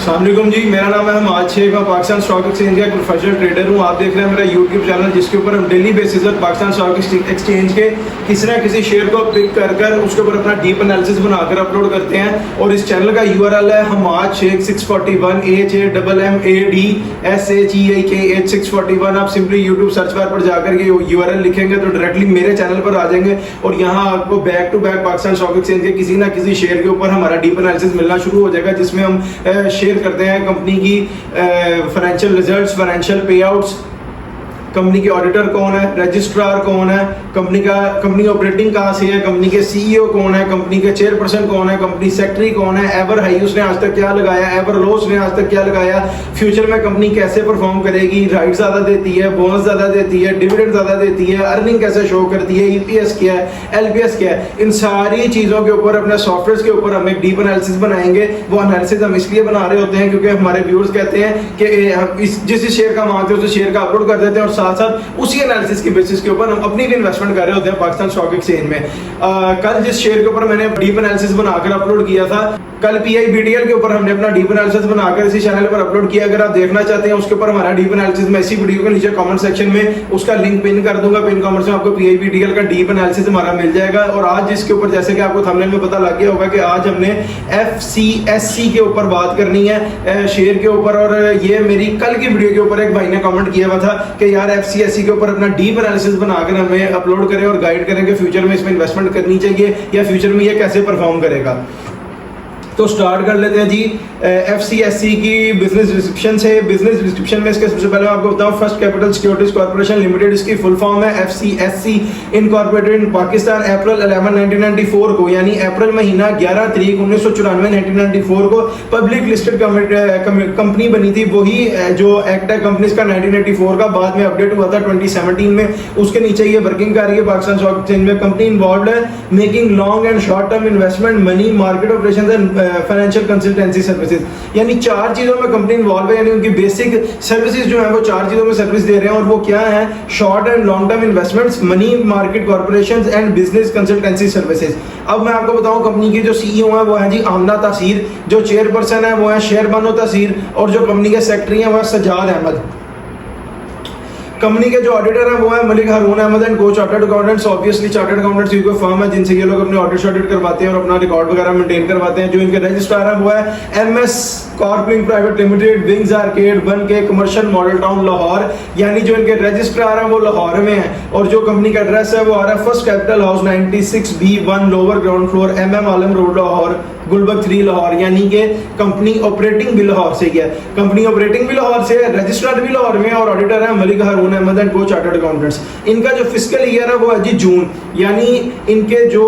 अस्सलामुअलैकुम जी, मेरा नाम है हमाद शेख। मैं पाकिस्तान स्टॉक एक्सचेंज का एक प्रोफेशनल ट्रेडर हूँ। आप देख रहे हैं मेरा यूट्यूब चैनल, जिसके ऊपर हम डेली बेसिस पर पाकिस्तान स्टॉक एक्सचेंज के किसी ना किसी शेयर को पिक कर उसके ऊपर अपना डीप एनालिसिस बनाकर अपलोड करते हैं। और इस चैनल का यूआरएल है हमाद शेख 641 HAMMADSHEIK 641। आप सिंपली यूट्यूब सर्च बार पर जाकर के यूआरएल लिखेंगे तो डायरेक्टली मेरे चैनल पर आ जाएंगे और यहाँ आपको back to back Pakistan stock exchange के किसी ना किसी शेयर के ऊपर हमारा डीप एनालिसिस मिलना शुरू हो जाएगा, जिसमें हम शेयर करते हैं कंपनी की फाइनेंशियल रिजल्ट्स, फाइनेंशियल पे आउट्स, कंपनी के ऑडिटर कौन है, रजिस्ट्रार कौन है, कंपनी ऑपरेटिंग कहाँ से है, कंपनी के सीईओ कौन है, कंपनी के चेयरपर्सन कौन है, कंपनी सेक्रेटरी कौन है, एवर हाई उसने आज तक क्या लगाया, एवर लो उसने आज तक क्या लगाया, फ्यूचर में कंपनी कैसे परफॉर्म करेगी, राइट ज़्यादा देती है, बोनस ज़्यादा देती है, डिविडेंड ज़्यादा देती है, अर्निंग कैसे शो करती है, ईपीएस क्या है, एलपीएस क्या है। इन सारी चीज़ों के ऊपर अपने सॉफ्टवेयर के ऊपर हम एक डीप एनालिसिस बनाएंगे। वो एनालिसिस हम इसलिए बना रहे होते हैं क्योंकि हमारे व्यूअर्स कहते हैं कि जिस शेयर का मांगते हैं उस शेयर का अपलोड कर देते हैं और साथ साथ उसी एनालिसिस के बेसिस के ऊपर हम अपनी भी इन्वेस्टमेंट कर रहे होते हैं पाकिस्तान स्टॉक एक्सचेंज में। कल जिस शेयर के ऊपर मैंने डीप एनालिसिस बनाकर अपलोड किया था, कल PIBDL के ऊपर हमने अपना डीप एनालिसिस बनाकर इसी चैनल पर अपलोड किया। अगर आप देखना चाहते हैं उसके ऊपर हमारा डीप एनालिसिस, मैं इसी वीडियो के नीचे कमेंट सेक्शन में उसका लिंक पिन कर दूंगा। पिन कमेंट्स में आपको PIBDL का डीप एनालिसिस हमारा मिल जाएगा। और आज जिसके ऊपर, जैसे कि आपको थंबनेल में पता लग गया होगा कि आज हमने FCSC के ऊपर बात करनी है, शेयर के ऊपर। और ये मेरी कल की वीडियो के ऊपर एक भाई ने कमेंट किया हुआ था कि यार FCSC के ऊपर अपना डीप एनालिसिस बनाकर हमें अपलोड करें और गाइड करें कि फ्यूचर में इसमें इन्वेस्टमेंट करनी चाहिए या फ्यूचर में ये कैसे परफॉर्म करेगा। तो स्टार्ट कर लेते हैं जी FCSC की बिजनेस डिस्क्रिप्शन से। बिजनेस डिस्क्रिप्शन में इसके सबसे पहले मैं आपको बताऊं, first capital securities corporation limited इसकी फुल फॉर्म है। FCSC इनकॉर्पोरेटेड इन पाकिस्तान अप्रैल 11 1994 को, यानी अप्रैल महीना 11 तारीख 1994 1994 को पब्लिक लिस्टेड कंपनी बनी थी। वही जो एक्ट है कंपनीज का 1984 का, बाद में अपडेट हुआ था 2017 में। उसके नीचे ये वर्किंग कर रही है पाकिस्तान स्टॉक एक्सचेंज में। कंपनी इन्वॉल्व है making long and short term investment, money market operations and financial consultancy services. यानी चार चीजों में कंपनी इन्वॉल्व है, यानी उनकी बेसिक सर्विसेज जो है वो चार चीजों में सर्विस दे रहे हैं। और वो क्या है? Short and long term investments, money market corporations and business consultancy services. अब मैं आपको बताऊं, कंपनी की जो सीईओ है वो है जी आमना तासीर, जो चेयरपर्सन है वो है शेरबानो तासीर, और जो कंपनी के सेक्रेटरी हैं वो है सज्जाद अहमद। कंपनी के जो ऑडिटर है वो है मलिक हारून अहमद एंड को chartered accountants. Obviously chartered accountants की कोई फर्म है जिनसे ये लोग अपने ऑडिट करवाते हैं और अपना रिकॉर्ड वगैरह मेंटेन करवाते हैं। जो इनके रजिस्ट्रार है वो है MS कॉर्पिंग private limited, wings arcade 1K commercial model town Lahore. यानी जो इनके रजिस्ट्रार है वो लाहौर में है। और जो कंपनी का एड्रेस है वो आ रहा है first capital house 96B1 lower ground floor MM आलम रोड लाहौर, गुलबर्ग 3 लाहौर। यानी कि कंपनी ऑपरेटिंग भी लाहौर से है, कंपनी ऑपरेटिंग भी लाहौर से है, रजिस्ट्रार भी लाहौर में, और ऑडिटर है मलिक हारून अहमद एंड को चार्टर्ड अकाउंटेंट्स। इनका जो फिस्कल ईयर है वो है जी जून, यानी इनके जो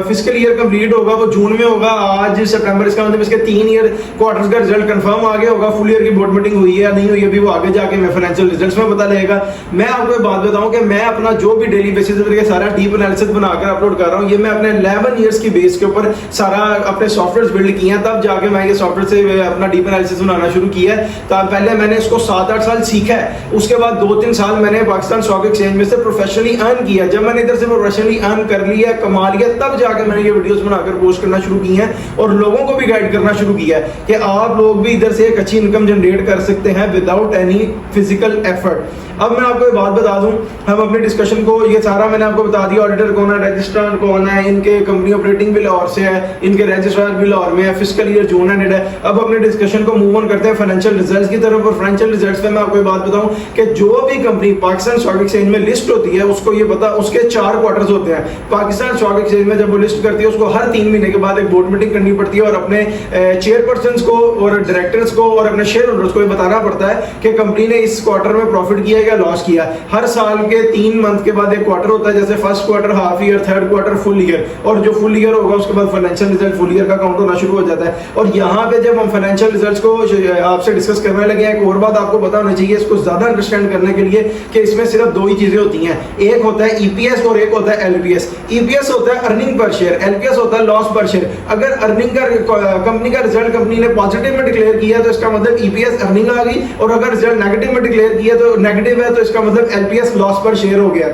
फिस्कल ईयर कंप्लीट होगा वो जून में होगा। आज सितंबर, इसका मतलब इसके 3 ईयर क्वार्टर्स का रिजल्ट कंफर्म आ गया होगा। फुल ईयर की बोर्ड मीटिंग हुई है या नहीं हुई अभी वो आगे जाके मैं फाइनेंशियल रिजल्ट्स में पता लगेगा। मैं आपको एक बात बताऊं कि मैं अपना जो भी डेली बेसिस पर सारा डीप एनालिसिस बनाकर अपलोड कर रहा हूं, ये मैं अपने 11 ईयर्स की बेस के ऊपर सारा अपने सॉफ्टवेयर बिल्ड किए हैं। तब जाके मैं ये सॉफ्टवेयर से अपना डीप एनालिसिस बनाना शुरू किया है। तो पहले मैंने इसको 7-8 साल सीखा है, उसके बाद 2-3 साल मैंने पाकिस्तान स्टॉक एक्सचेंज में से प्रोफेशनली अर्न किया। जब मैंने इधर से प्रोफेशनली अर्न कर लिया, कमा लिया, तब जाके मैंने ये वीडियोस बनाकर पोस्ट करना शुरू की हैं और लोगों को भी गाइड करना शुरू किया है कि आप लोग भी इधर से एक अच्छी इनकम जनरेट कर सकते हैं विदाउट एनी फिजिकल एफर्ट। अब मैं आपको एक बात बता दूं, हम अपने डिस्कशन को ये सारा मैंने आपको बता दिया। ऑडिटर कौन है, रजिस्ट्रार कौन है, इनके कंपनी ऑपरेटिंग भी लाहौर से है, इनके रजिस्ट्रार भी लाहौर में है, फिस्कल ईयर जून एंडेड है। अब अपने डिस्कशन को मूव ऑन करते हैं फाइनेंशियल रिजल्ट्स की तरफ। और फाइनेंशियल रिजल्ट्स पे मैं आपको एक बात बताऊं कि जो भी कंपनी पाकिस्तान स्टॉक एक्सचेंज में लिस्ट होती है उसको ये पता, उसके 4 क्वार्टर्स होते हैं। पाकिस्तान स्टॉक एक्सचेंज में जब वो लिस्ट करती है उसको हर 3 महीने के बाद एक बोर्ड मीटिंग करनी पड़ती है और अपने चेयरपर्सन को और डायरेक्टर्स को और अपने शेयर होल्डर्स को ये बताना पड़ता है कि कंपनी ने इस क्वार्टर में प्रॉफिट किया या लॉस किया। हर साल के 3 मंथ के बाद एक क्वार्टर होता है, जैसे first quarter, half year, third quarter, full year. और जो फुल ईयर होगा उसके बाद फाइनेंशियल रिजल्ट फुल ईयर का काउंट होना शुरू हो जाता है। और यहाँ पे जब हम फाइनेंशियल रिजल्ट्स को आपसे डिस्कस करने लगे हैं, एक और बात आपको पता होना चाहिए इसको ज्यादा अंडरस्टैंड करने के लिए कि इसमें सिर्फ 2 ही चीजें होती हैं, एक होता है EPS और एक होता है LPS। EPS होता है अर्निंग पर शेयर, LPS होता है लॉस पर शेयर। अगर अर्निंग का कंपनी का रिजल्ट कंपनी ने पॉजिटिव में डिक्लेयर किया तो इसका मतलब EPS अर्निंग आ गई, और अगर रिजल्ट नेगेटिव में डिक्लेयर किया तो नेगेटिव है तो इसका मतलब LPS लॉस पर शेयर हो गया।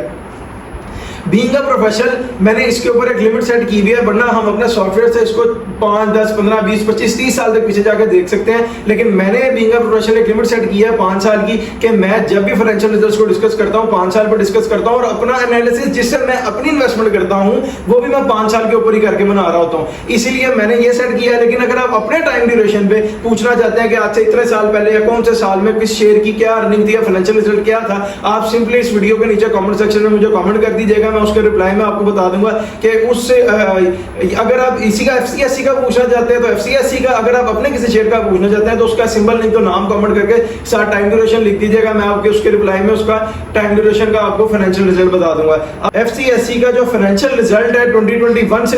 बीइंग अ प्रोफेशनल मैंने इसके ऊपर एक लिमिट सेट की हुई है, वरना हम अपने सॉफ्टवेयर से इसको 5, 10, 15, 20, 25, 30 साल तक पीछे जाकर देख सकते हैं। लेकिन मैंने बीइंग अ प्रोफेशनल एक लिमिट सेट की है 5 साल की, कि मैं जब भी फाइनेंशियल रिजल्ट्स को डिस्कस करता हूं 5 साल पर डिस्कस करता हूं, और अपना एनालिसिस जिससे मैं अपनी इन्वेस्टमेंट करता हूं वो भी मैं 5 साल के ऊपर ही करके बना रहा होता हूं। इसीलिए मैंने ये सेट किया है। लेकिन अगर आप अपने टाइम ड्यूरेशन पे पूछना चाहते हैं कि आज से इतने साल पहले या कौन से साल में किस शेयर की क्या अर्निंग थी या फाइनेंशियल रिजल्ट क्या था, आप सिंपली इस वीडियो के नीचे कमेंट सेक्शन में मुझे कमेंट कर दीजिएगा, मैं उसके रिप्लाई में आपको बता दूंगा कि उससे अगर आप इसी का एफसीएससी का पूछना चाहते हैं तो एफसीएससी का, अगर आप अपने किसी शेयर का पूछना चाहते हैं तो उसका सिंबल नहीं तो नाम कमेंट करके साथ टाइम ड्यूरेशन लिख दीजिएगा, मैं आपके उसके रिप्लाई में उसका टाइम ड्यूरेशन का आपको फाइनेंशियल रिजल्ट बता दूंगा। एफसीएससी का जो फाइनेंशियल रिजल्ट है 2021 से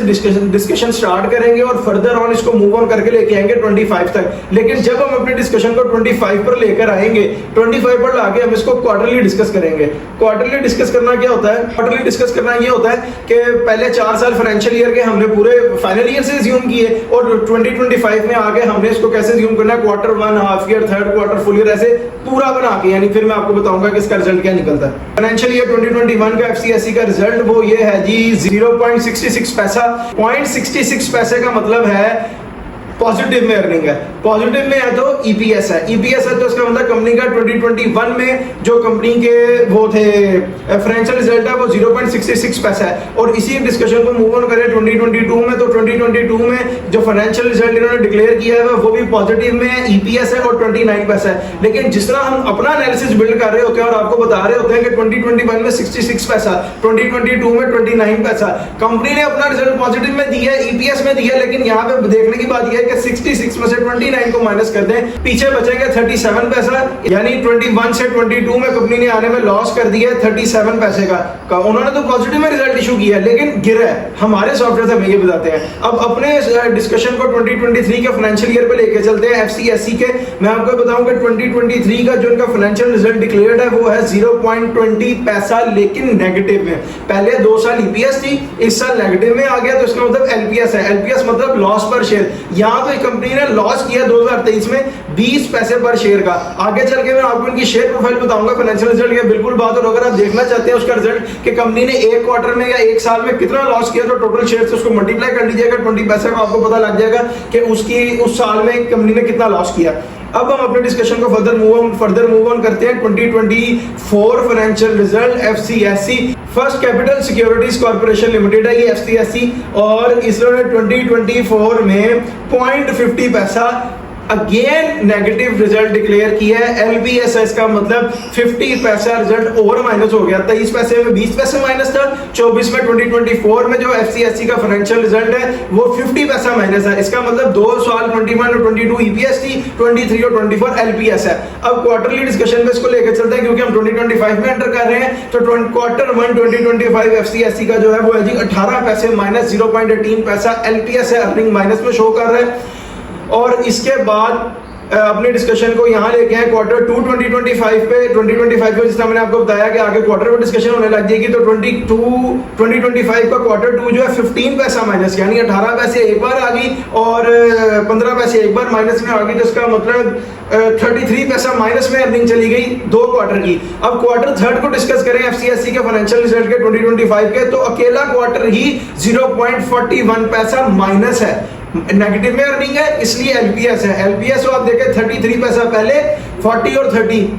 डिस्कशन स्टार्ट करेंगे और फर्दर ऑन इसको मूव ऑन करके लेके आएंगे 25 तक। लेकिन जब हम अपने डिस्कशन को 25 पर लेकर आएंगे, 25 पर लाके हम इसको क्वार्टरली डिस्कस करेंगे। क्वार्टरली डिस्कस करना क्या होता है? क्वार्टरली डिस्कस करना ये होता है कि पहले 4 साल फाइनेंशियल ईयर के हमने पूरे फाइनल ईयर से अज्यूम किए और 2025 में आगे हमने इसको कैसे अज्यूम करना है, quarter 1, half year, third quarter, full year, ऐसे पूरा बना के, यानी फिर मैं आपको बताऊंगा कि इसका रिजल्ट क्या निकलता है। फाइनेंशियल ईयर 2021 का एफसीएससी का रिजल्ट वो ये है जी 0.66 पैसा। 0.66 पैसे का मतलब है पॉजिटिव में अर्निंग है, पॉजिटिव में है तो ईपीएस है, ईपीएस है तो इसका मतलब कंपनी का 2021 में जो कंपनी के वो थे फाइनेंशियल रिजल्ट है वो 0.66 पैसा है। और इसी डिस्कशन को मूव ऑन करें 2022 में, तो 2022 में जो फाइनेंशियल रिजल्ट इन्होंने डिक्लेयर किया है वो भी पॉजिटिव में है, ईपीएस है और 29 पैसा है। लेकिन जिस तरह हम अपना एनालिसिस बिल्ड कर रहे होते हैं और आपको बता रहे होते हैं कि 2021 में 66 पैसा, 2022 में 29 पैसा, कंपनी ने अपना रिजल्ट पॉजिटिव में दिया है, ईपीएस में दिया है, लेकिन यहाँ पे देखने की बात यह है 66 में से 29 को माइनस कर दें, पीछे बचेंगे 37 पैसा, यानी 21 से 22 में कंपनी ने आने में लॉस कर दिया है 37 पैसे का। उन्होंने तो पॉजिटिव में रिजल्ट इशू किया है लेकिन गिरा है, हमारे सॉफ्टवेयर से हमें ये बताते हैं। अब अपने डिस्कशन को 2023 के फाइनेंशियल ईयर पे लेके चलते हैं एफसीएससी के। मैं आपको बताऊंगा 2023 का जो इनका फाइनेंशियल रिजल्ट डिक्लेयर्ड है वो है 0.20 पैसा, लेकिन नेगेटिव में। पहले 2 साल ईपीएस थी, इस साल नेगेटिव में आ गया, तो इसका मतलब एलपीएस है। एलपीएस मतलब लॉस पर शेयर। यहाँ पे कंपनी ने लॉस किया 2023 में 20 पैसे पर शेयर का। आगे चल के मैं आपको इनकी शेयर प्रोफाइल बताऊंगा फाइनेंशियल रिजल्ट के बिल्कुल बात। और अगर आप देखना चाहते हैं उसका रिजल्ट कि कंपनी ने एक क्वार्टर में या एक साल में कितना लॉस किया, तो टोटल शेयर से उसको मल्टीप्लाई कर लीजिएगा 20 पैसे का, आपको पता लग जाएगा कि उसकी उस साल में कंपनी ने कितना लॉस किया। अब हम अपने डिस्कशन को फर्दर मूव ऑन करते हैं 2024 financial result FCSC. First capital securities corporation limited है ये एफसीएससी, और इसने 2024 में 0.50 पैसा अगेन नेगेटिव रिजल्ट डिक्लेयर किया है। एलबीएस है, इसका मतलब 50 पैसा रिजल्ट ओवर माइनस हो गया। 23 पैसे में 20 पैसे माइनस था, 24 में 2024 में जो एफसीएससी का फाइनेंशियल रिजल्ट है वो 50 पैसा माइनस है। इसका मतलब 2 साल 21 और 22 ईपीएस थी, 23 और 24 एलपीएस है। अब क्वार्टरली डिस्कशन में इसको लेकर चलते हैं क्योंकि हम 2025 में एंटर कर रहे हैं, तो क्वार्टर 1 2025 एफसीएससी का जो है वो है जी 18 पैसे माइनस 0.18 पैसा एलपीएस है, अर्निंग माइनस में शो कर रहा है। और इसके बाद अपने डिस्कशन को यहाँ लेके आए क्वार्टर 2 2025 पे। 2025 पे जिस तरह मैंने आपको बताया कि आगे क्वार्टर पर डिस्कशन होने लग जाएगी, तो 2025 का क्वार्टर 2 जो है 15 पैसा माइनस, यानी 18 पैसे एक बार आ गई और 15 पैसे एक बार माइनस में आ गई, तो इसका मतलब 33 पैसा माइनस में अर्निंग चली गई 2 क्वार्टर की। अब क्वार्टर थर्ड को डिस्कस करें एफसीएससी के फाइनेंशियल रिजल्ट के 2025 के, तो अकेला क्वार्टर ही 0.41 पैसा माइनस है, नेगेटिव में अर्निंग है, इसलिए एलपीएस है। एलपीएस आप देखें 33 पैसा पहले, 40 और 30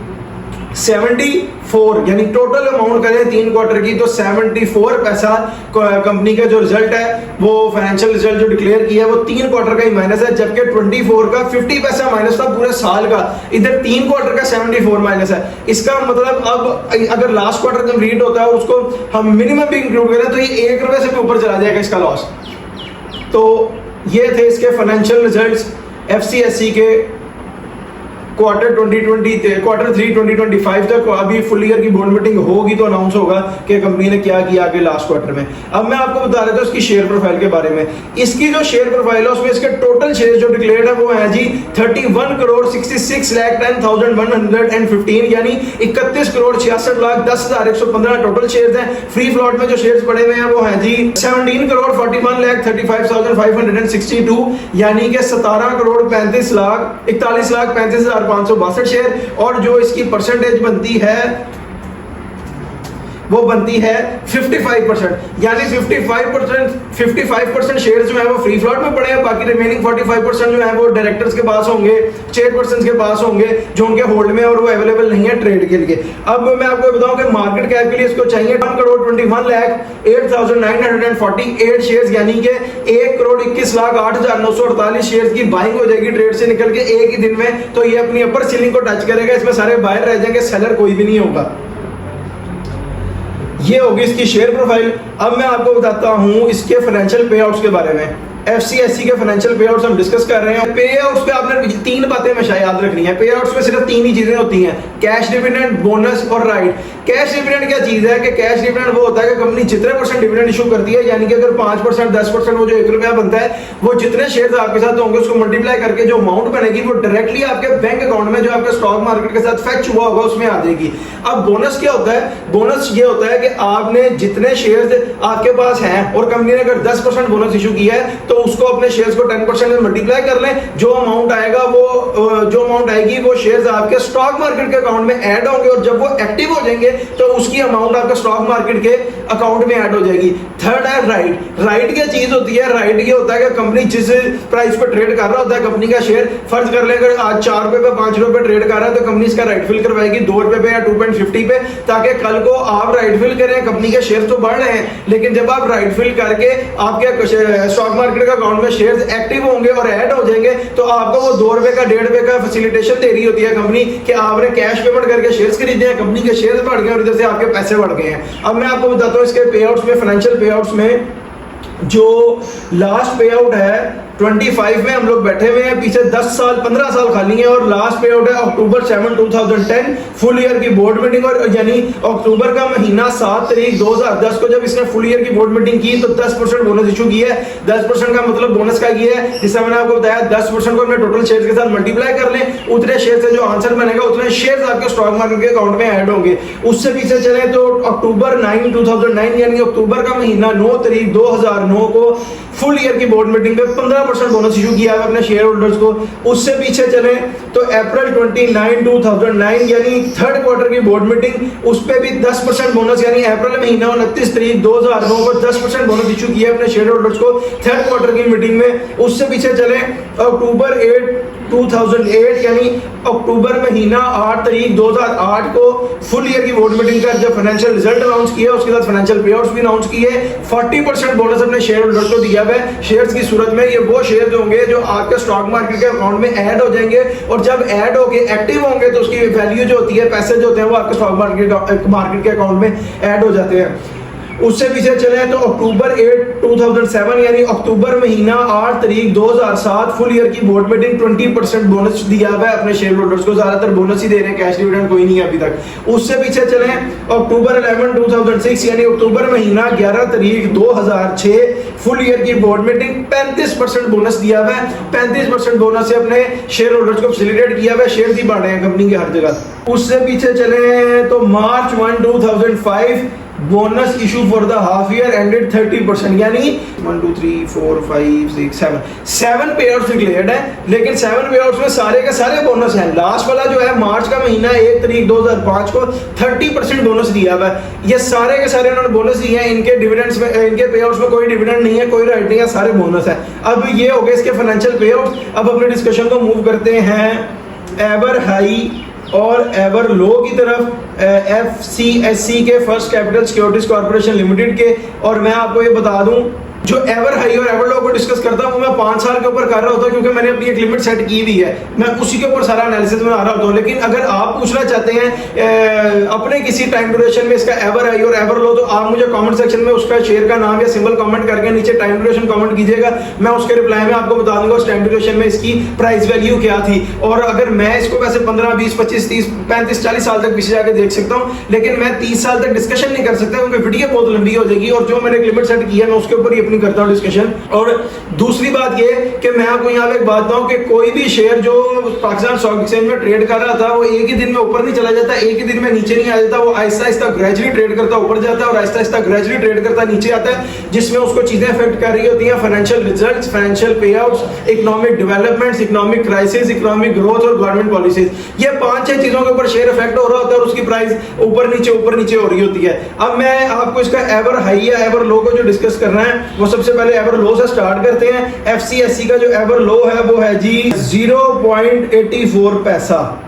74, यानी टोटल अमाउंट करें 3 क्वार्टर की तो 74 पैसा कंपनी का जो रिजल्ट है वो फाइनेंशियल रिजल्ट जो डिक्लेयर किया है वो 3 क्वार्टर का ही माइनस है, जबकि 24 का 50 पैसा माइनस था पूरे साल का, इधर 3 क्वार्टर का 74 माइनस है। इसका मतलब अब अगर लास्ट क्वार्टर कंप्लीट होता है उसको हम मिनिमम भी इंक्लूड करें तो ये 1 रुपए से भी ऊपर चला जाएगा इसका लॉस। तो ये थे इसके फाइनेंशियल रिजल्ट्स एफसीएससी के क्वार्टर 3 2025 तक। अभी फुल ईयर की बोर्ड मीटिंग होगी तो अनाउंस होगा कि कंपनी ने क्या किया आगे लास्ट क्वार्टर में। अब मैं आपको बता रहा था उसकी शेयर प्रोफाइल के बारे में। इसकी जो शेयर प्रोफाइल है उसमें इसके टोटल शेयर जो डिक्लेयर्ड है वो है जी 31,66,10,115, यानी 31,66,10,115 टोटल शेयर्स हैं। फ्री फ्लोट में जो शेयर्स पड़े हुए हैं वो है जी 17,41,35,562, यानी कि 17,35,41,562 शेयर। और जो इसकी परसेंटेज बनती है वो बनती है 55%, यानी 55% शेयर जो है वो फ्री फ्लोट में पड़े हैं, बाकी रिमेनिंग 45% जो है वो डायरेक्टर्स के पास होंगे, चेयरपर्सन के पास होंगे, जो उनके होल्ड में और वो अवेलेबल नहीं है ट्रेड के लिए। अब मैं आपको बताऊं कि मार्केट कैप के लिए इसको चाहिए 1,21,08,948 शेयर्स, यानी कि 1,21,08,948 शेयर्स की बाइंग हो जाएगी ट्रेड से निकल के एक ही दिन में। तो ये अपनी अपर सीलिंग को टच करेगा, इसमें सारे बायर रह जाएंगे, सेलर कोई भी नहीं होगा। ये होगी इसकी शेयर प्रोफाइल। अब मैं आपको बताता हूं इसके फाइनेंशियल पे आउट्स के बारे में। एफसीएससी के फाइनेंशियल पे आउट्स हम डिस्कस कर रहे हैं। पे आउट्स पे आपने 3 बातें हमेशा याद रखनी है। पे आउट्स में सिर्फ 3 ही चीजें होती हैं, कैश डिविडेंड, बोनस और राइट। कैश डिविडेंड क्या चीज है कि कैश डिविडेंड वो होता है कि कंपनी जितने % डिविडेंड इशू करती है, यानी कि अगर 5%, 10% वो जो 1 रुपया बनता है, वो जितने शेयर्स आपके साथ होंगे उसको मल्टीप्लाई करके जो अमाउंट बनेगी वो डायरेक्टली आपके बैंक अकाउंट में जो आपके स्टॉक मार्केट के साथ फेच हुआ होगा उसमें आ जाएगी। अब बोनस क्या होता है? बोनस ये होता है कि आपने जितने शेयर्स आपके पास हैं और कंपनी ने अगर 10% बोनस इशू किया है तो उसको अपने शेयर्स को 10% में मल्टीप्लाई कर लें, जो अमाउंट आएगा जो अमाउंट आएगी वो शेयर्स आपके स्टॉक मार्केट के अकाउंट में ऐड होंगे, और जब वो एक्टिव हो जाएंगे तो उसकी अमाउंट आपके स्टॉक मार्केट के अकाउंट में ऐड हो जाएगी। थर्ड है राइट। राइट क्या चीज होती है? राइट ये होता है कि कंपनी जिस प्राइस पे ट्रेड कर रहा होता है कंपनी का शेयर, फर्ज कर ले अगर आज 4 रुपए पे 5 रुपए ट्रेड कर रहा है तो कंपनी इसका राइट फिल करवाएगी 2 रुपए पे या 2.50 पे, ताकि कल को आप राइट फिल करें, कंपनी के शेयर तो बढ़ रहे हैं लेकिन जब आप राइट फिल करके आपके स्टॉक मार्केट का अकाउंट में शेयर एक्टिव होंगे और ऐड हो जाएंगे तो आपको वो 2 रुपए का 1.5 रुपए का फैसिलिटेशन दे रही होती है कंपनी कि आपने कैश पेमेंट करके शेयर्स खरीदे हैं, कंपनी के शेयर्स बढ़ गए और इधर से आपके पैसे बढ़ गए हैं। अब मैं आपको बताता हूं इसके पे आउट्स में, फाइनेंशियल पे आउट्स में जो लास्ट पे आउट है 25 में हम लोग बैठे हुए हैं, पीछे 10 साल 15 साल खाली है, और लास्ट पे आउट है अक्टूबर 7, 2010 फुल ईयर की बोर्ड मीटिंग, और यानी अक्टूबर का महीना 7 तारीख 2010 को जब इसने फुल ईयर की बोर्ड मीटिंग की तो 10% बोनस इशू किया है। 10% का मतलब बोनस का ये है, जिससे मैंने आपको बताया 10% को अपने टोटल शेयर्स के साथ मल्टीप्लाई कर लें, उतने शेयर से जो आंसर बनेगा उतने शेयर्स आपके स्टॉक मार्केट के अकाउंट में ऐड होंगे। उससे पीछे चले तो अक्टूबर 9, 2009 यानी अक्टूबर का महीना 9 तारीख 2009 को फुल ईयर की बोर्ड मीटिंग में 15% बोनस इशू किया है अपने शेयर होल्डर्स को। उससे पीछे चले तो अप्रैल 29, 2009 यानी थर्ड क्वार्टर की बोर्ड मीटिंग, उस पे भी 10% बोनस, यानी अप्रैल महीना 29 तारीख 2009 को 10% बोनस इशू किया अपने शेयर होल्डर्स को थर्ड क्वार्टर की मीटिंग में। उससे पीछे चले अक्टूबर 8, 2008 यानी अक्टूबर महीना 8 तारीख 2008 को फुल ईयर की बोर्ड मीटिंग कर जब फाइनेंशियल रिजल्ट अनाउंस किया, उसके साथ फाइनेंशियल पे आउट्स भी अनाउंस किए, 40% बोनस अपने शेयर होल्डर्स को दिया है। शेयर्स की सूरत में ये वो शेयर होंगे जो आपके स्टॉक मार्केट के अकाउंट में ऐड हो जाएंगे, और जब ऐड होके एक्टिव होंगे तो उसकी वैल्यू जो होती है, पैसे जो होते हैं वो आपके स्टॉक मार्केट के अकाउंट में ऐड हो जाते हैं। उससे पीछे चले तो अक्टूबर 8, 2007 यानी अक्टूबर महीना 8 तारीख 2007 फुल ईयर की बोर्ड मीटिंग 20% बोनस दिया हुआ है अपने शेयर होल्डर्स को, ज्यादातर बोनस ही दे रहे हैं, कैश डिविडेंड कोई नहीं है अभी तक। उससे पीछे चले अक्टूबर 11, 2006 यानी अक्टूबर महीना 11 तारीख 2006 फुल ईयर की बोर्ड मीटिंग 35% बोनस दिया हुआ है। 35% बोनस से अपने शेयर होल्डर्स को फैसिलिटेट किया हुआ है, शेयर ही बढ़ रहे हैं कंपनी के हर जगह। उससे पीछे चले तो मार्च 1, 2005 bonus issue for the half year ended 30%, यानी 1 2 3 4 5 6 7 पे आउट्स डिक्लेयर्ड है, लेकिन 7 पे आउट्स में सारे के सारे बोनस हैं। लास्ट वाला जो है मार्च का महीना 1 तारीख 2005 को 30% बोनस दिया हुआ है। ये सारे के सारे उन्होंने बोनस दिए हैं, इनके डिविडेंड्स में, इनके पे आउट्स में कोई डिविडेंड नहीं है, कोई राइट नहीं है, सारे बोनस है। अब ये हो गए इसके फाइनेंशियल पे आउट्स। अब अपने डिस्कशन को मूव करते हैं एवर हाई और एवर लो की तरफ, FCSC के first capital securities corporation limited के। और मैं आपको ये बता दूं जो एवर हाई और एवर लो को डिस्कस करता हूं वो मैं 5 साल के ऊपर कर रहा होता हूं, क्योंकि मैंने अपनी एक लिमिट सेट की हुई है, मैं उसी के ऊपर सारा एनालिसिस बना रहा होता हूं। लेकिन अगर आप पूछना चाहते हैं अपने किसी टाइम ड्यूरेशन में इसका एवर हाई और एवर लो, तो आप मुझे कमेंट सेक्शन में उसका शेयर का नाम या सिंबल कमेंट करके नीचे टाइम ड्यूरेशन कमेंट कीजिएगा, मैं उसके रिप्लाई में आपको बता दूंगा उस टाइम ड्यूरेशन में इसकी प्राइस वैल्यू क्या थी। और अगर मैं इसको वैसे 15, 20, 25, 30, 35, 40 साल तक पीछे जाके देख सकता हूँ, लेकिन मैं 30 साल तक डिस्कशन नहीं कर सकता क्योंकि वीडियो बहुत लंबी हो जाएगी, और जो मैंने लिमिट सेट किया है मैं उसके ऊपर ही नहीं करता हूँ डिस्कशन। और दूसरी बात ये कि मैं आपको यहाँ पे एक बात बताऊँ कि कोई भी शेयर जो पाकिस्तान स्टॉक एक्सचेंज में ट्रेड कर रहा था वो एक ही दिन में ऊपर नहीं चला जाता, एक ही दिन में नीचे नहीं आ जाता, वो आहिस्ता आहिस्ता ग्रेजुअली ट्रेड करता ऊपर जाता है और आहिस्ता आहिस्ता ग्रेजुअली ट्रेड करता नीचे आता है, जिसमें उसको चीजें अफेक्ट कर रही होती हैं, फाइनेंशियल रिजल्ट्स, फाइनेंशियल पे outs, economic developments, economic crisis, economic growth और गवर्नमेंट पॉलिसीज। ये 5-6 चीजों के ऊपर शेयर इफेक्ट हो रहा होता है और उसकी प्राइस ऊपर नीचे हो रही होती है। अब मैं आपको इसका एवर हाई या एवर लो को जो डिस्कस करना है वो सबसे पहले एवर लो से स्टार्ट करते हैं। एफसीएससी का जो एवर लो है वो है जी 0.84 पैसा,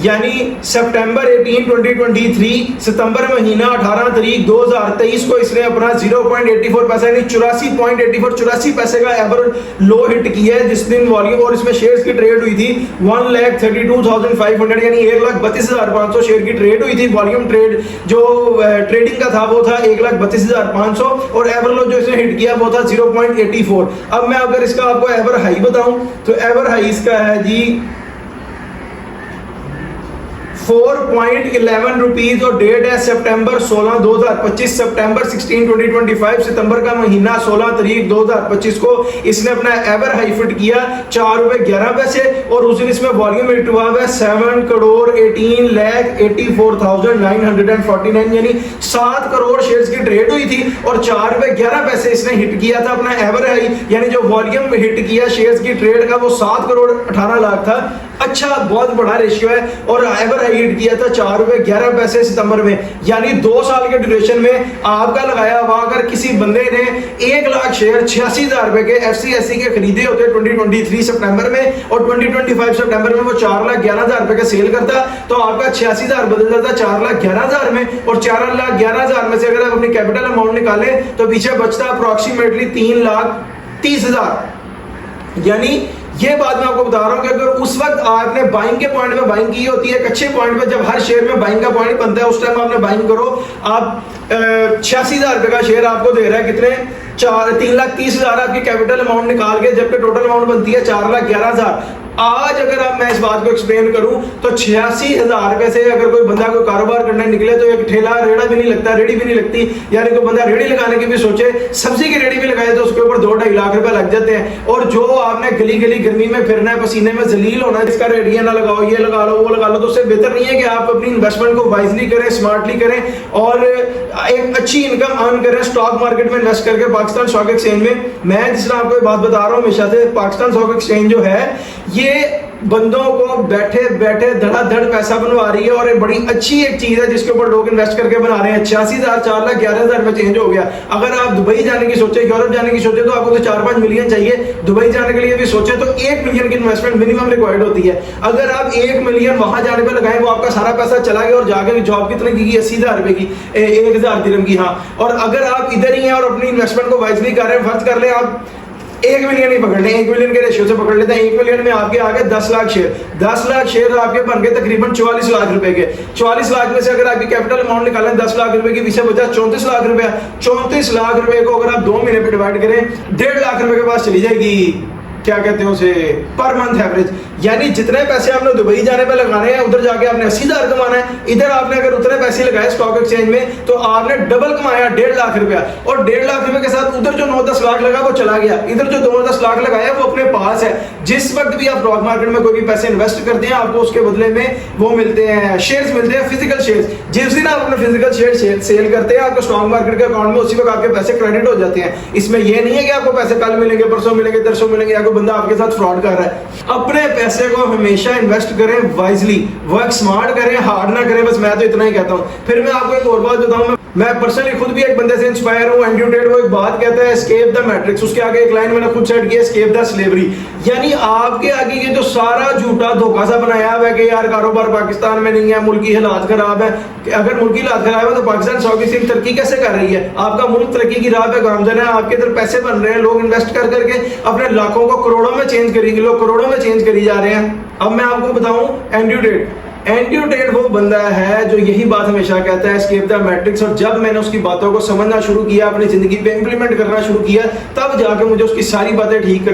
यानी सितंबर 18 2023 सितंबर महीना 18 तारीख 2023 को इसने अपना 0.84 पैसा यानी 84 पैसे का एवर लो हिट किया है जिस दिन वॉल्यूम और इसमें शेयर्स की ट्रेड हुई थी 1,32,500 यानी 1,32,500 शेयर की ट्रेड हुई थी। वॉल्यूम ट्रेड जो ट्रेडिंग का था वो था 1,32,500 और एवर लो जो इसने हिट किया वो था 0.84। अब मैं अगर इसका आपको एवर हाई बताऊं तो एवर हाई इसका है जी 4.11 रुपीज और डेट है सितंबर 16 2025, सितंबर 16 2025, सितंबर का महीना 16 तारीख 2025 को इसने अपना एवर हाई फिट किया 4 रुपए 11 पैसे और उस दिन इसमें वॉल्यूम हिट हुआ है 7,18,84,949 यानी 7 करोड़ शेयर्स की ट्रेड हुई थी और 4 रुपए 11 पैसे इसने हिट किया था अपना एवर हाई, यानी जो वॉल्यूम हिट किया शेयर्स की ट्रेड का वो 7 करोड़ 18 लाख था। अच्छा, बहुत बड़ा रेशियो है और एवर हाई हिट किया था 4 रुपए 11 पैसे सितंबर में, यानी 2 साल के ड्यूरेशन में आपका लगाया हुआ अगर किसी बंदे ने 1 लाख शेयर 86,000 रुपए के एफसीएससी के खरीदे होते 2023 सितंबर में और 2025 सितंबर में वो 4,11,000 रुपए के सेल करता तो आपका 86,000 बदल जाता 4,11,000 में और 4,11,000 में से अगर आप अपनी कैपिटल अमाउंट निकालें तो पीछे बचता अप्रोक्सीमेटली 3,30,000। यानी ये बात मैं आपको बता रहा हूं कि अगर उस वक्त आपने बाइंग के पॉइंट में बाइंग की होती है, एक अच्छे पॉइंट में जब हर शेयर में बाइंग का पॉइंट बनता है उस टाइम आपने बाइंग करो। आप 86,000 रुपए का शेयर आपको दे रहा है कितने 3,30,000 आपकी कैपिटल अमाउंट निकाल के जबकि टोटल अमाउंट बनती है 4,11,000। आज अगर आप मैं इस बात को एक्सप्लेन करूं तो 86,000 रुपए से अगर कोई बंदा कोई कारोबार करने निकले तो एक ठेला रेड़ा भी नहीं लगता, रेड़ी भी नहीं लगती, यानी कोई बंदा रेड़ी लगाने की भी सोचे, सब्जी की रेड़ी भी लगाए तो उसके ऊपर 2-2.5 लाख रुपए लग जाते हैं। और जो आपने गली गली गर्मी में फिरना है, पसीने में जलील होना है, इसका रेडियां ना लगाओ, ये लगा लो वो लगा लो, तो उससे बेहतर नहीं है कि आप अपनी इन्वेस्टमेंट को वाइजली करें, स्मार्टली करें और एक अच्छी इनकम अर्न करें स्टॉक मार्केट में इन्वेस्ट करके पाकिस्तान स्टॉक एक्सचेंज में। मैं जिस तरह आपको बात बता रहा हूँ हमेशा से, पाकिस्तान स्टॉक एक्सचेंज जो है ये बंदों को बैठे बैठे धड़ाधड़ पैसा बनवा रही है और एक बड़ी अच्छी एक चीज है जिसके ऊपर लोग इन्वेस्ट करके बना रहे हैं। 86,000 4,11,000 में चेंज हो गया। अगर आप दुबई जाने की सोचे, यूरोप जाने की सोचे तो आपको तो 4-5 मिलियन चाहिए। दुबई जाने के लिए भी सोचे तो 1 मिलियन की इन्वेस्टमेंट मिनिमम रिक्वायर्ड होती है। अगर आप 1 मिलियन वहां जाने पर लगाएं वो आपका सारा पैसा चला गया और जाके जॉब कितने की 80,000 रुपए की 1,000 दिरहम की। हाँ, और अगर आप इधर ही हैं और अपनी इन्वेस्टमेंट को वाइजली कर रहे हैं, फर्ज कर ले आप 1 मिलियन ही पकड़ लें, 1 मिलियन के रेशियो से पकड़ लेते हैं। 1 मिलियन में आपके आ गए 10 लाख शेयर, 10 लाख शेयर आपके बन गए तकरीबन 44 लाख रुपए के। 44 लाख में से अगर आपकी कैपिटल अमाउंट निकालें 10 लाख रुपए के पीछे बचा 34 लाख रुपया। 34 लाख रुपए को अगर आप 2 महीने पे डिवाइड करें 1.5 लाख रुपए के पास चली जाएगी, क्या कहते हैं उसे, पर मंथ एवरेज। यानी जितने पैसे आपने दुबई जाने पे लगाने हैं उधर जाके आपने 80,000 कमाना है, इधर आपने अगर उतने पैसे लगाए स्टॉक एक्सचेंज में तो आपने डबल कमाया 1.5 लाख रुपया। और 1.5 लाख रुपए के साथ उधर जो 9-10 लाख लगा वो चला गया, इधर जो 9-10 लाख लगाया वो अपने पास है। जिस वक्त भी आप स्टॉक मार्केट में कोई भी पैसे इन्वेस्ट करते हैं आपको उसके बदले में वो मिलते हैं, शेयर्स मिलते हैं, फिजिकल शेयर्स। जिस दिन आप अपने फिजिकल शेयर सेल करते हैं आपको स्टॉक मार्केट के अकाउंट में उसी वक्त आपके पैसे क्रेडिट हो जाते हैं। इसमें यह नहीं है कि आपको पैसे कल मिलेंगे, परसों मिलेंगे, तरसों मिलेंगे, या कोई बंदा आपके साथ फ्रॉड कर रहा है। अपने पैसे को हमेशा इन्वेस्ट करें वाइजली, वर्क स्मार्ट करें, हार्ड ना करें, बस मैं तो इतना ही कहता हूं। फिर मैं आपको एक और बात बताऊं, मैं पर्सनली खुद भी एक बंदे से इंस्पायर हूं। एंड्रयू टेट वो एक बात कहता है, एस्केप द मैट्रिक्स, उसके आगे एक लाइन मैंने खुद सेट की, एस्केप द स्लेवरी। यानी आपके आगे ये जो सारा झूठा धोखा सा बनाया हुआ है कि यार कारोबार पाकिस्तान में नहीं है, मुल्क की हालात खराब है, अगर मुल्क की हालात खराब है तो पाकिस्तान स्टॉक एक्सचेंज तरक्की कैसे कर रही है? आपका मुल्क तरक्की की राह पे गामजन है, आपके इधर पैसे बन रहे हैं, लोग इन्वेस्ट कर करके अपने लाखों को करोड़ों में चेंज करेंगे, लोग करोड़ों में चेंज करी जा रहे हैं। अब मैं आपको बताऊं, एंड्रयू टेट एंड्रयू टेट वो बंदा है जो यही बात हमेशा कहता है, एस्केप द मैट्रिक्स। और जब मैंने उसकी बातों को समझना शुरू किया, अपनी जिंदगी पे इंप्लीमेंट करना शुरू किया, तब जाके मुझे उसकी सारी बातें ठीक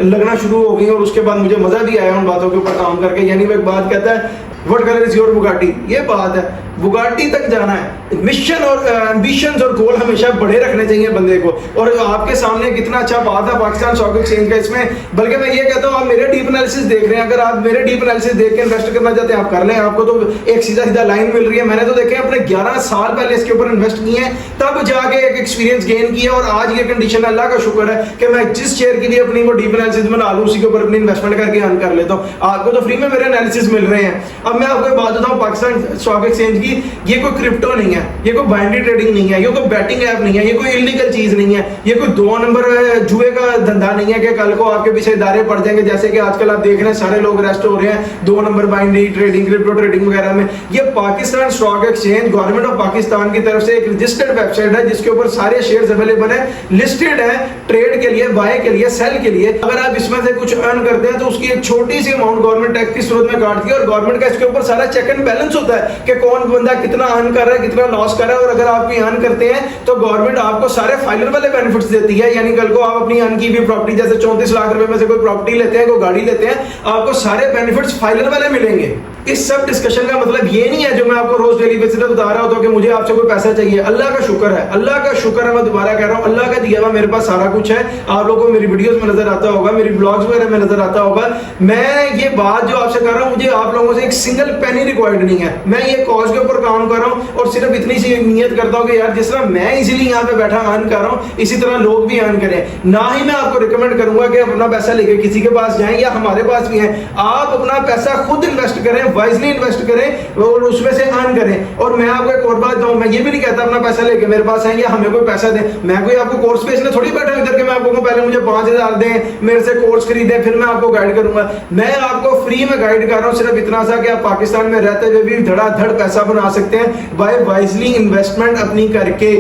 लगना शुरू हो गई और उसके बाद मुझे मजा भी आया उन बातों के ऊपर काम करके। यानी वो एक बात कहता है, what colour is your Bugatti, ये बात है, बुगाटी तक जाना है। मिशन और एम्बिशंस और गोल हमेशा बड़े रखने चाहिए बंदे को। और आपके सामने कितना अच्छा बात है पाकिस्तान स्टॉक एक्सचेंज का इसमें, बल्कि मैं ये कहता हूँ आप मेरे डीप एनालिसिस देख रहे हैं, अगर आप मेरे डीप एनालिसिस देख के इन्वेस्ट करना चाहते हैं आप कर लें, आपको तो एक सीधा लाइन मिल रही है। मैंने तो देखे अपने 11 साल पहले इसके ऊपर इन्वेस्ट किए हैं, तब जाके एक एक्सपीरियंस गेन किया और आज ये कंडीशन, अल्लाह का शुक्र है कि मैं जिस शेयर के लिए अपनी वो डीप एनालिसिस बना लूँ उसी के ऊपर अपनी इन्वेस्टमेंट करके अर्न कर लेता हूँ। आपको तो फ्री में मेरे एनालिसिस मिल रहे हैं। अब मैं आपको बात बताऊँ पाकिस्तान स्टॉक एक्सचेंज की, ये कोई क्रिप्टो नहीं है, ये कोई बाइनरी ट्रेडिंग नहीं है, ये कोई बैटिंग ऐप नहीं है, ये कोई इलीगल चीज नहीं है, ये कोई 2 नंबर जुए का धंधा नहीं है कि कल को आपके पीछे इदारे पड़ जाएंगे, जैसे कि आजकल आप देख रहे हैं सारे लोग अरेस्ट हो रहे हैं 2 number binary trading, crypto trading वगैरह में। ये Pakistan stock exchange government of Pakistan की तरफ से एक रजिस्टर्ड वेबसाइट है जिसके ऊपर सारे शेयर्स अवेलेबल है, लिस्टेड है ट्रेड के लिए, बाय के लिए, सेल के लिए। अगर आप इसमें से कुछ अर्न करते हैं तो उसकी एक छोटी सी अमाउंट गवर्नमेंट टैक्स की सूरत में काटती है और गवर्नमेंट का इसके ऊपर सारा चेक एंड बैलेंस होता है कि कौन बंदा कितना अर्न कर रहा है, कितना लॉस कर रहा है। और अगर आप भी अर्न करते हैं तो गवर्नमेंट आपको सारे फाइलर वाले बेनिफिट्स देती है। यानी कल को आप अपनी अर्न की भी प्रॉपर्टी, जैसे 34 लाख रुपए में से कोई प्रॉपर्टी लेते हैं, कोई गाड़ी लेते हैं, आपको सारे बेनिफिट्स फाइलर वाले मिलेंगे। इस सब डिस्कशन का मतलब ये नहीं है जो मैं आपको रोज डेली बेसिस पे बता रहा होता हूं कि मुझे आपसे कोई पैसा चाहिए। अल्लाह का शुक्र है, अल्लाह का शुक्र है, मैं दोबारा कह रहा हूं, अल्लाह का दिया हुआ मेरे पास सारा कुछ है। आप लोगों को मेरी वीडियोस में नजर आता होगा, मेरी ब्लॉग्स वगैरह में नजर आता होगा। मैं ये बात जो आपसे कर रहा हूं, मुझे आप लोगों से एक सिंगल पेनी रिक्वायर्ड नहीं है। मैं ये कॉज के ऊपर काम कर रहा हूं और सिर्फ इतनी सी नियत करता हूं कि यार जिस तरह मैं इजीली यहाँ पे बैठा अर्न कर रहा हूं, इसी तरह लोग भी अर्न करें। ना ही मैं आपको रिकमेंड करूंगा कि अपना पैसा लेके किसी के पास जाएं, या हमारे पास भी है, आप अपना पैसा खुद इन्वेस्ट करें, वाइजली इन्वेस्ट करें और उसमें से अर्न करें। और मैं आपको एक और बात बताऊं, मैं ये भी नहीं कहता अपना पैसा लेके मेरे पास आएंगे हमें कोई पैसा दें। मैं कोई आपको कोर्स बेचने थोड़ी बैठा हूं इधर के मैं आपको पहले मुझे 5000 दें, मेरे से कोर्स खरीदें, फिर मैं आपको गाइड करूंगा। मैं आपको फ्री में गाइड कर रहा हूं, सिर्फ इतना सा कि आप पाकिस्तान में रहते हुए भी धड़ाधड़ पैसा बना सकते हैं बाय वाइजली इन्वेस्टमेंट अपनी करके।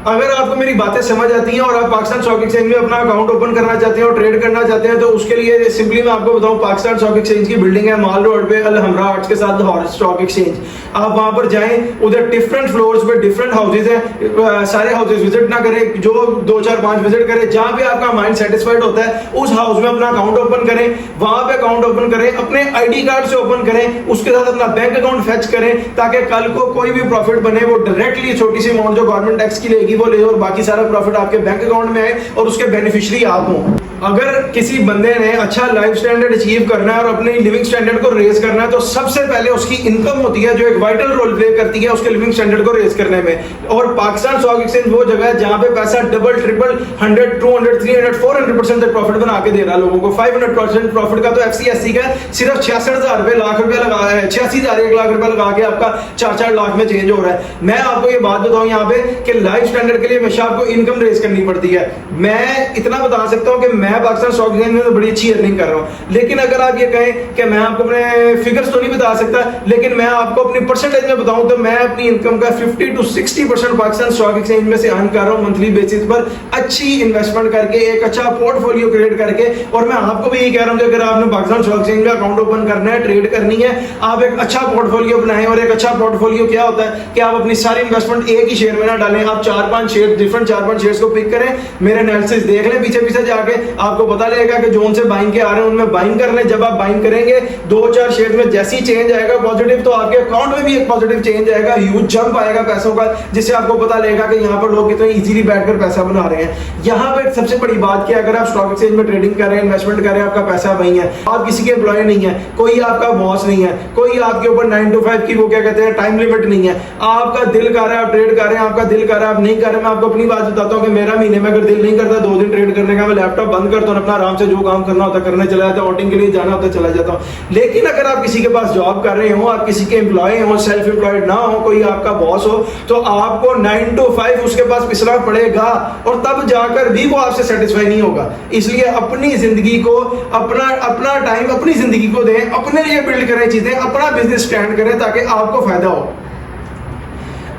अगर आपको मेरी बातें समझ आती हैं और आप पाकिस्तान स्टॉक एक्सचेंज में अपना अकाउंट ओपन करना चाहते हैं और ट्रेड करना चाहते हैं, तो उसके लिए सिंपली मैं आपको बताऊं, पाकिस्तान स्टॉक एक्सचेंज की बिल्डिंग है माल रोड पे, अल हमरा आर्ट्स के साथ लाहौर स्टॉक एक्सचेंज। आप वहां पर जाएं, उधर डिफरेंट फ्लोर्स पे डिफरेंट हाउसेज हैं, सारे हाउसेज विजिट ना करें, जो 2 4 5 विजिट करें, जहां पे आपका माइंड सेटिस्फाइड होता है उस हाउस में अपना अकाउंट ओपन करें, वहां पे अकाउंट ओपन करें, अपने आईडी कार्ड से ओपन करें, उसके साथ अपना बैंक अकाउंट फेच करें, ताकि कल को कोई भी प्रॉफिट बने वो डायरेक्टली छोटी सी अमाउंट जो गवर्नमेंट टैक्स की लेगी वो ले और बाकी सारा प्रॉफिट आपके बैंक अकाउंट में आए और उसके बेनिफिशियरी आप हों। अगर किसी बंदे ने अच्छा लाइफ स्टैंडर्ड अचीव करना है और अपनी लिविंग स्टैंडर्ड को रेज करना है, तो सबसे पहले उसकी इनकम होती है जो एक वाइटल रोल प्ले करती है उसके लिविंग स्टैंडर्ड को रेज करने में। और पाकिस्तान स्टॉक एक्सचेंज वो जगह है जहां पे पैसा डबल ट्रिपल 100 200 300 400% तक प्रॉफिट बना के दे रहा है लोगों को। 500% प्रॉफिट का तो एफसीएससी का सिर्फ 66,000 रुपए लाख रुपया लगा है, 86,000 1 लाख रुपया लगा के आपका 4-4 लाख में चेंज हो रहा है। मैं आपको ये बात बताऊं यहाँ पे कि लाइफ स्टैंडर्ड के लिए हमेशा आपको इनकम रेज करनी पड़ती है। मैं इतना बता सकता हूं कि मैं पाकिस्तान स्टॉक एक्सचेंज में तो बड़ी अच्छी अर्निंग कर रहा हूं, लेकिन अगर आप ये कहें कि मैं आपको अपने फिगर्स तो नहीं बता सकता, लेकिन मैं आपको अपनी परसेंटेज में बताऊं तो मैं अपनी इनकम का 50 to 60% पाकिस्तान स्टॉक एक्सचेंज में से अर्न कर रहा हूं मंथली बेसिस पर, अच्छी इन्वेस्टमेंट करके, एक अच्छा पोर्टफोलियो क्रिएट करके। और मैं आपको भी यही कह रहा हूं कि अगर आपने पाकिस्तान स्टॉक एक्सचेंज में अकाउंट ओपन करना है, ट्रेड करनी है, आप एक अच्छा पोर्टफोलियो बनाएं। और एक अच्छा पोर्टफोलियो क्या होता है कि आप अपनी सारी इन्वेस्टमेंट एक ही शेयर में ना डालें, आप 4-5 शेयर, डिफरेंट 4-5 शेयर्स को पिक करें, मेरे एनालिसिस देख लें पीछे पीछे जाके, आपको पता लगेगा कि जोन से बाइंग के आ रहे हैं उनमें बाइंग कर लें। जब आप बाइंग करेंगे 2-4 शेयर में जैसी चेंज आएगा पॉजिटिव, तो आपके अकाउंट में भी एक पॉजिटिव चेंज आएगा, ह्यूज जंप आएगा पैसों का, जिससे आपको पता लगेगा कि यहाँ पर लोग कितने इजीली बैठकर पैसा बना रहे हैं। यहाँ पर सबसे बड़ी बात क्या, अगर आप स्टॉक एक्सचेंज में ट्रेडिंग कर रहे हैं, इन्वेस्टमेंट कर रहे हैं, आपका पैसा वही है, आप किसी के एम्प्लॉय नहीं है, कोई आपका बॉस नहीं है, कोई आपके ऊपर 9 to 5 की वो क्या कहते हैं टाइम लिमिट नहीं है। आपका दिल कर रहा है आप ट्रेड कर रहे हैं, आपका दिल कर रहा है आप नहीं कर रहे। मैं आपको अपनी बात बताता हूँ कि मेरा महीने में अगर दिल नहीं करता 2 दिन ट्रेड करने का, मैं लैपटॉप बंद करता हूँ, अपना आराम से जो काम करना होता करने चला जाता हूँ, आउटिंग के लिए जाना होता चला जाता हूँ। लेकिन अगर आप किसी के पास जॉब कर रहे हो, आप किसी के एम्प्लॉय हो, सेल्फ एम्प्लॉयड ना हो, कोई आपका बॉस हो, तो आपको 9 to 5 उसके पास पिसना पड़ेगा और तब जाकर भी वो आपसे सेटिस्फाई नहीं होगा। इसलिए अपनी जिंदगी को, अपना टाइम अपनी जिंदगी को दें, अपने लिए बिल्ड करें चीजें, अपना बिजनेस स्टैंड करें ताकि आपको फायदा हो।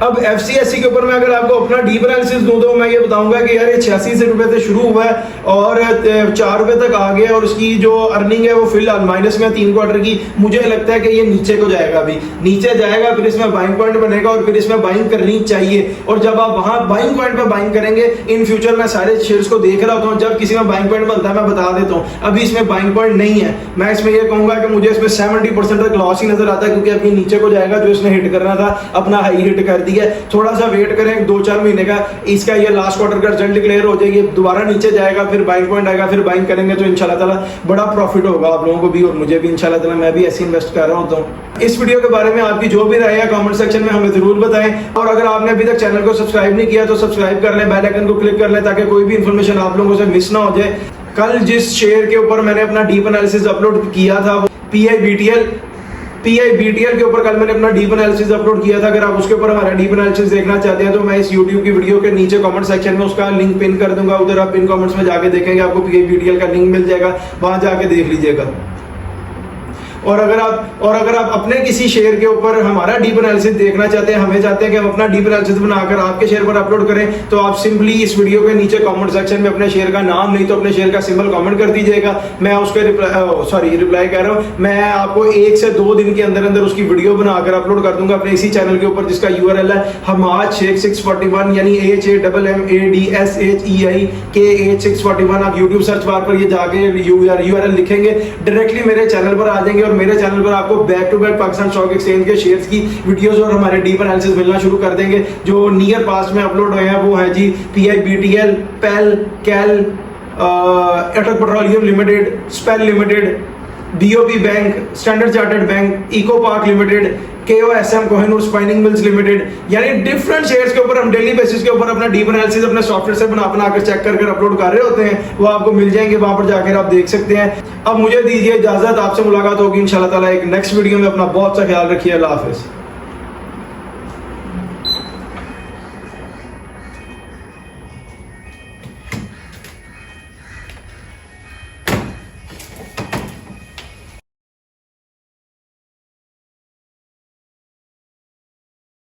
अब FCSE के ऊपर मैं अगर आपको अपना डीप एनालिसिस दूं तो मैं ये बताऊंगा कि यार ये 86 रुपए से शुरू हुआ है और 4 रुपए तक आ गया और उसकी जो अर्निंग है वो फिलहाल माइनस में 3 क्वार्टर की। मुझे लगता है कि ये नीचे को जाएगा, अभी नीचे जाएगा, फिर इसमें बाइंग पॉइंट बनेगा और फिर इसमें बाइंग करनी चाहिए। और जब आप वहां बाइंग पॉइंट पे बाइंग करेंगे, इन फ्यूचर मैं सारे शेयर्स को देख रहा होता हूँ, जब किसी में बाइंग पॉइंट बनता है मैं बता देता हूँ। अभी इसमें बाइंग पॉइंट नहीं है। मैं इसमें ये कहूंगा कि मुझे इसमें 70% तक लॉस ही नजर आता है, क्योंकि अभी नीचे को जाएगा, जो इसने हिट करना था अपना हाई हिट कर दिया। थोड़ा सा वेट करें 2-4 महीने का, इसका ये लास्ट क्वार्टर का रिजल्ट डिक्लेयर हो जाएगी, दोबारा नीचे जाएगा, फिर बाइंग पॉइंट आएगा, फिर बाइंग करेंगे तो इंशाल्लाह ताला बड़ा प्रॉफिट होगा आप लोगों को भी और मुझे भी इंशाल्लाह ताला। मैं भी ऐसे इन्वेस्ट कर रहा हूं। तो इस वीडियो के बारे में आपकी जो भी राय है कमेंट सेक्शन में हमें जरूर बताएं। और अगर आपने अभी तक चैनल को सब्सक्राइब नहीं किया तो सब्सक्राइब कर लें, बेल आइकन को क्लिक कर लें ताकि कोई भी इंफॉर्मेशन आप लोगों से मिस ना हो जाए। कल जिस शेयर के ऊपर मैंने अपना डीप एनालिसिस अपलोड किया था, PIBTL के ऊपर कल मैंने अपना डीप एनालिसिस अपलोड किया था। अगर आप उसके ऊपर हमारा डीप एनालिसिस देखना चाहते हैं तो मैं इस YouTube की वीडियो के नीचे कमेंट सेक्शन में उसका लिंक पिन कर दूंगा, उधर आप पिन कमेंट्स में जाके देखेंगे, आपको PIBTL का लिंक मिल जाएगा, वहां जाके देख लीजिएगा। और अगर आप अपने किसी शेयर के ऊपर हमारा डीप एनालिसिस देखना चाहते हैं, हमें चाहते हैं कि हम अपना डीप एनालिसिस बनाकर आपके शेयर पर अपलोड करें, तो आप सिंपली इस वीडियो के नीचे कमेंट सेक्शन में अपने शेयर का नाम नहीं तो अपने शेयर का सिंबल कमेंट कर दीजिएगा। मैं उसके रिप्लाई कह रहा हूं, मैं आपको 1 से 2 दिन के अंदर अंदर उसकी वीडियो बनाकर अपलोड कर दूंगा अपने इसी चैनल के ऊपर, जिसका URL है हमाद शेख 641, यानी HAMMADSHEIKH641। आप YouTube सर्च बार पर ये जाके URL लिखेंगे, डायरेक्टली मेरे चैनल पर आ जाएंगे और मेरे चैनल पर आपको back to back Pakistan stock exchange के शेयर्स की वीडियोस और हमारे डीप एनालिसिस मिलना शुरू कर देंगे। जो नियर पास्ट में अपलोड हुए हैं वो है जी PIBTL, PEL, कैल, अटक पेट्रोलियम लिमिटेड, स्पेल limited, BOB bank, standard chartered bank, eco park limited, KOSM Kohinoor spinning mills limited, यानी डिफरेंट शेयर्स के ऊपर हम डेली बेसिस के ऊपर अपना डीप एनालिसिस अपने सॉफ्टवेयर से बनाकर चेक कर अपलोड कर रहे होते हैं। वो आपको मिल जाएंगे, वहां पर जाकर आप देख सकते हैं। अब मुझे दीजिए इजाजत, आपसे मुलाकात होगी इंशाल्लाह ताला एक नेक्स्ट वीडियो में। अपना बहुत सा ख्याल रखिए, अल्लाह हाफिज।